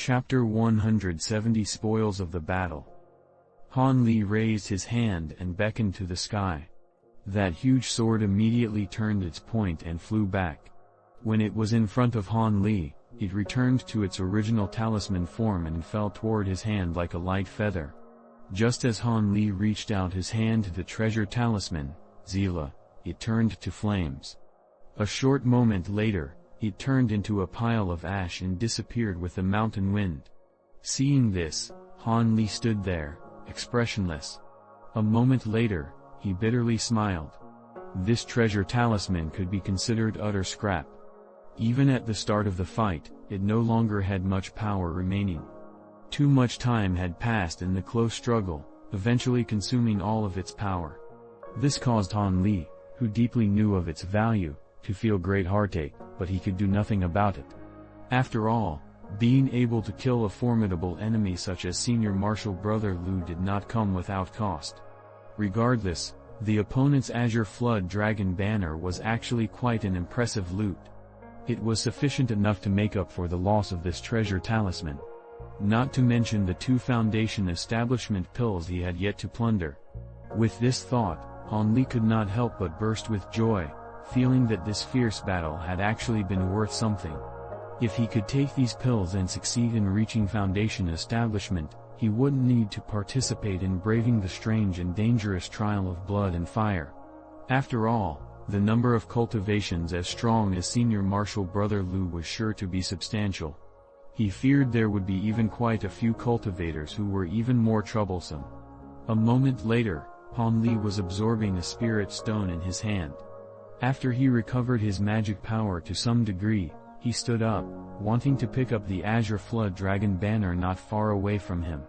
Chapter 170 Spoils of the Battle. Han Li raised his hand and beckoned to the sky. That huge sword immediately turned its point and flew back. When it was in front of Han Li, it returned to its original talisman form and fell toward his hand like a light feather. Just as Han Li reached out his hand to the treasure talisman, Zila, it turned to flames. A short moment later, it turned into a pile of ash and disappeared with the mountain wind. Seeing this, Han Li stood there, expressionless. A moment later, he bitterly smiled. This treasure talisman could be considered utter scrap. Even at the start of the fight, it no longer had much power remaining. Too much time had passed in the close struggle, eventually consuming all of its power. This caused Han Li, who deeply knew of its value, to feel great heartache, but he could do nothing about it. After all, being able to kill a formidable enemy such as Senior Marshal Brother Lu did not come without cost. Regardless, the opponent's Azure Flood Dragon banner was actually quite an impressive loot. It was sufficient enough to make up for the loss of this treasure talisman. Not to mention the 2 Foundation establishment pills he had yet to plunder. With this thought, Han Li could not help but burst with joy, feeling that this fierce battle had actually been worth something. If he could take these pills and succeed in reaching Foundation establishment, he wouldn't need to participate in braving the strange and dangerous trial of blood and fire. After all, the number of cultivations as strong as Senior Marshal Brother Lu was sure to be substantial. He feared there would be even quite a few cultivators who were even more troublesome. A moment later, Han Li was absorbing a spirit stone in his hand. After he recovered his magic power to some degree, he stood up, wanting to pick up the Azure Flood Dragon banner not far away from him.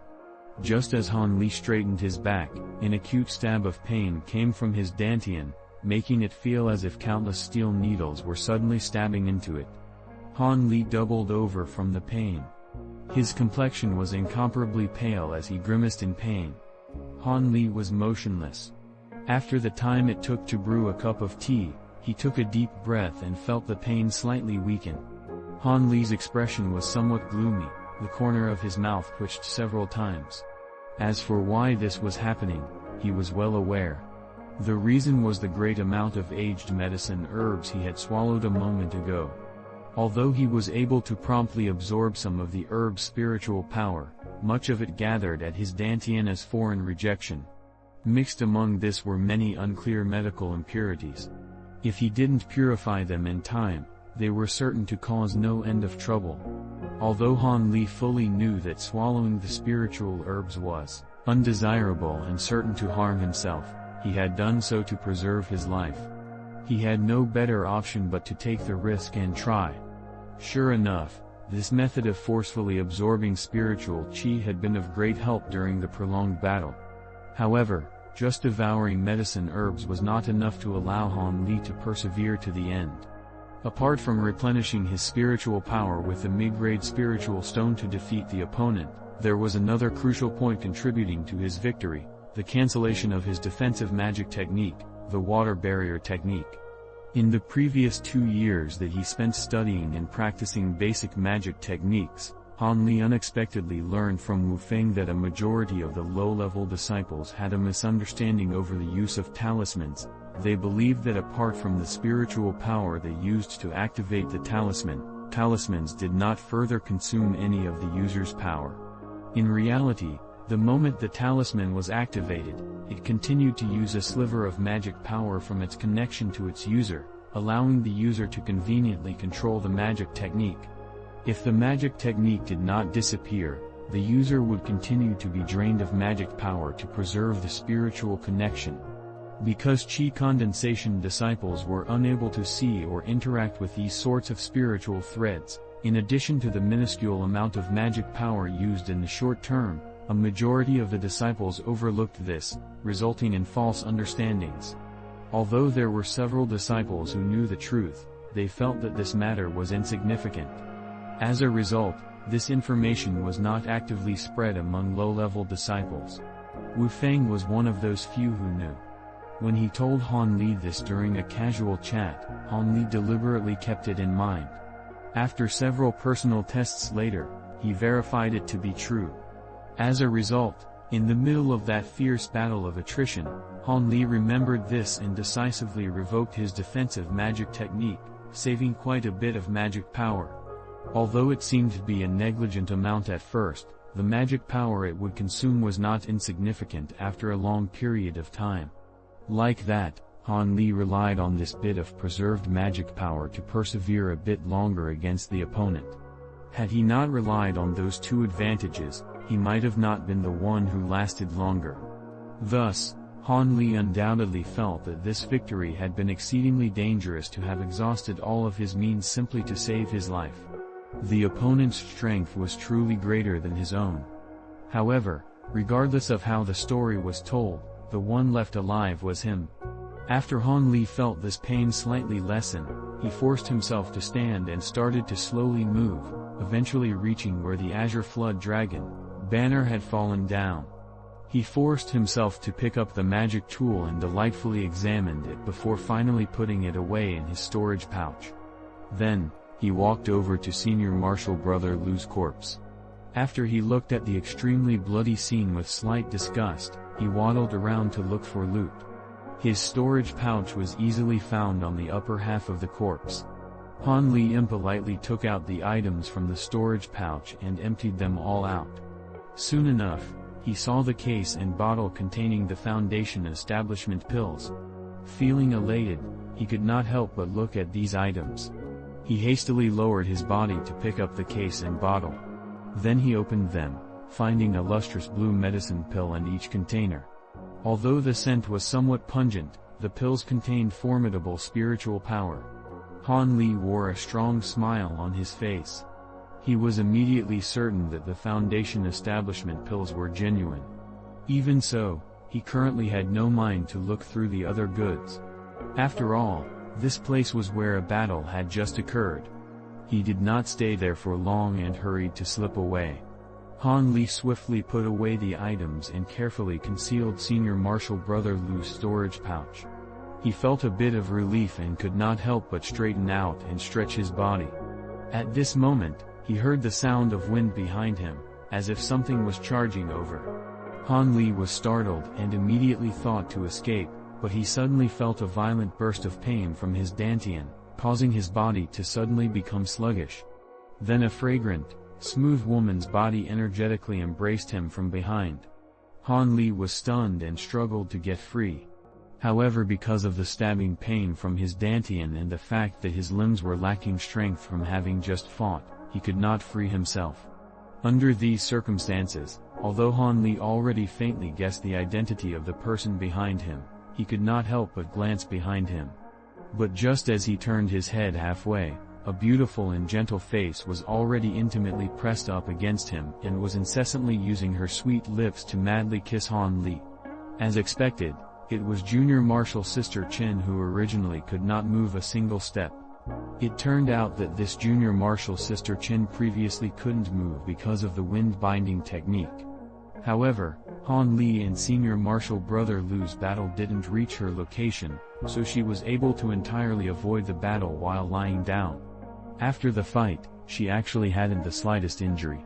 Just as Han Li straightened his back, an acute stab of pain came from his dantian, making it feel as if countless steel needles were suddenly stabbing into it. Han Li doubled over from the pain. His complexion was incomparably pale as he grimaced in pain. Han Li was motionless. After the time it took to brew a cup of tea, he took a deep breath and felt the pain slightly weaken. Han Li's expression was somewhat gloomy, the corner of his mouth twitched several times. As for why this was happening, he was well aware. The reason was the great amount of aged medicine herbs he had swallowed a moment ago. Although he was able to promptly absorb some of the herb's spiritual power, much of it gathered at his dantian as foreign rejection. Mixed among this were many unclear medical impurities. If he didn't purify them in time, they were certain to cause no end of trouble. Although Han Li fully knew that swallowing the spiritual herbs was undesirable and certain to harm himself, he had done so to preserve his life. He had no better option but to take the risk and try. Sure enough, this method of forcefully absorbing spiritual qi had been of great help during the prolonged battle. However, just devouring medicine herbs was not enough to allow Han Li to persevere to the end. Apart from replenishing his spiritual power with the mid-grade spiritual stone to defeat the opponent, there was another crucial point contributing to his victory, the cancellation of his defensive magic technique, the water barrier technique. In the previous 2 years that he spent studying and practicing basic magic techniques, Han Li unexpectedly learned from Wu Feng that a majority of the low-level disciples had a misunderstanding over the use of talismans. They believed that apart from the spiritual power they used to activate the talisman, talismans did not further consume any of the user's power. In reality, the moment the talisman was activated, it continued to use a sliver of magic power from its connection to its user, allowing the user to conveniently control the magic technique. If the magic technique did not disappear, the user would continue to be drained of magic power to preserve the spiritual connection. Because qi condensation disciples were unable to see or interact with these sorts of spiritual threads, in addition to the minuscule amount of magic power used in the short term, a majority of the disciples overlooked this, resulting in false understandings. Although there were several disciples who knew the truth, they felt that this matter was insignificant. As a result, this information was not actively spread among low-level disciples. Wu Feng was one of those few who knew. When he told Han Li this during a casual chat, Han Li deliberately kept it in mind. After several personal tests later, he verified it to be true. As a result, in the middle of that fierce battle of attrition, Han Li remembered this and decisively revoked his defensive magic technique, saving quite a bit of magic power. Although it seemed to be a negligent amount at first, the magic power it would consume was not insignificant after a long period of time. Like that, Han Li relied on this bit of preserved magic power to persevere a bit longer against the opponent. Had he not relied on those two advantages, he might have not been the one who lasted longer. Thus, Han Li undoubtedly felt that this victory had been exceedingly dangerous to have exhausted all of his means simply to save his life. The opponent's strength was truly greater than his own. However, regardless of how the story was told, the one left alive was him. After Han Li felt this pain slightly lessen, he forced himself to stand and started to slowly move, eventually reaching where the Azure Flood Dragon banner had fallen down. He forced himself to pick up the magic tool and delightfully examined it before finally putting it away in his storage pouch. Then, he walked over to Senior Marshal Brother Lu's corpse. After he looked at the extremely bloody scene with slight disgust, he waddled around to look for loot. His storage pouch was easily found on the upper half of the corpse. Han Li impolitely took out the items from the storage pouch and emptied them all out. Soon enough, he saw the case and bottle containing the Foundation establishment pills. Feeling elated, he could not help but look at these items. He hastily lowered his body to pick up the case and bottle. Then he opened them, finding a lustrous blue medicine pill in each container. Although the scent was somewhat pungent, the pills contained formidable spiritual power. Han Li wore a strong smile on his face. He was immediately certain that the Foundation establishment pills were genuine. Even so, he currently had no mind to look through the other goods. After all, this place was where a battle had just occurred. He did not stay there for long and hurried to slip away. Han Li swiftly put away the items and carefully concealed Senior Marshal Brother Lu's storage pouch. He felt a bit of relief and could not help but straighten out and stretch his body. At this moment, he heard the sound of wind behind him, as if something was charging over. Han Li was startled and immediately thought to escape, but he suddenly felt a violent burst of pain from his dantian, causing his body to suddenly become sluggish. Then a fragrant, smooth woman's body energetically embraced him from behind. Han Li was stunned and struggled to get free. However, because of the stabbing pain from his dantian and the fact that his limbs were lacking strength from having just fought, he could not free himself. Under these circumstances, although Han Li already faintly guessed the identity of the person behind him, he could not help but glance behind him. But just as he turned his head halfway, a beautiful and gentle face was already intimately pressed up against him and was incessantly using her sweet lips to madly kiss Han Li. As expected, it was Junior Marshal Sister Chen who originally could not move a single step. It turned out that this Junior Marshal Sister Chen previously couldn't move because of the wind-binding technique. However, Han Li and Senior Marshal Brother Lu's battle didn't reach her location, so she was able to entirely avoid the battle while lying down. After the fight, she actually hadn't the slightest injury.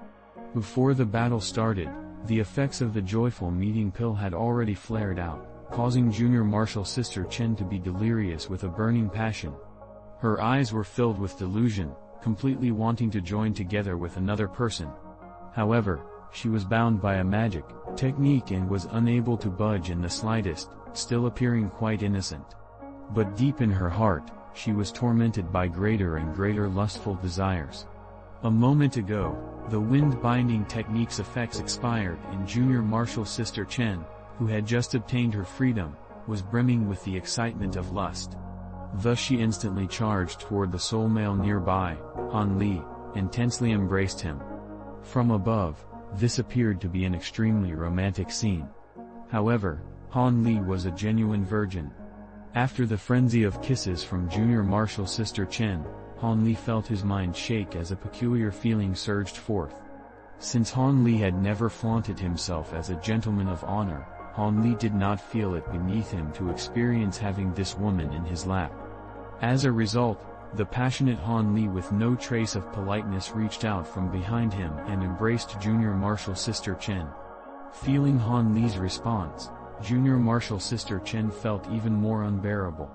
Before the battle started, the effects of the joyful meeting pill had already flared out, causing Junior Marshal Sister Chen to be delirious with a burning passion. Her eyes were filled with delusion, completely wanting to join together with another person. However, she was bound by a magic technique and was unable to budge in the slightest, still appearing quite innocent. But deep in her heart, she was tormented by greater and greater lustful desires. A moment ago, the wind-binding technique's effects expired and Junior Marshal Sister Chen, who had just obtained her freedom, was brimming with the excitement of lust. Thus she instantly charged toward the soul male nearby, Han Li, and tensely embraced him. From above, this appeared to be an extremely romantic scene. However, Han Li was a genuine virgin. After the frenzy of kisses from Junior Marshal Sister Chen, Han Li felt his mind shake as a peculiar feeling surged forth. Since Han Li had never flaunted himself as a gentleman of honor, Han Li did not feel it beneath him to experience having this woman in his lap. As a result, The passionate Han Li with no trace of politeness reached out from behind him and embraced Junior Marshal Sister Chen. Feeling Han Li's response, Junior Marshal Sister Chen felt even more unbearable.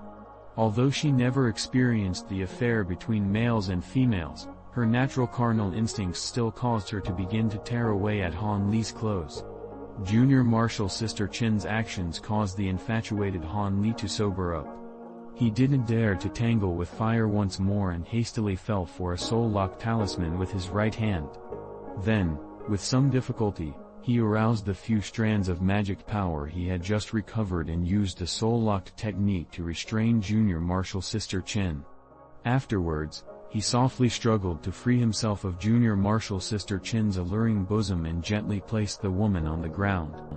Although she never experienced the affair between males and females, her natural carnal instincts still caused her to begin to tear away at Han Li's clothes. Junior Marshal Sister Chen's actions caused the infatuated Han Li to sober up. He didn't dare to tangle with fire once more and hastily felt for a soul-lock talisman with his right hand. Then, with some difficulty, he aroused the few strands of magic power he had just recovered and used a soul-locked technique to restrain Junior Marshal Sister Chen. Afterwards, he softly struggled to free himself of Junior Marshal Sister Chen's alluring bosom and gently placed the woman on the ground.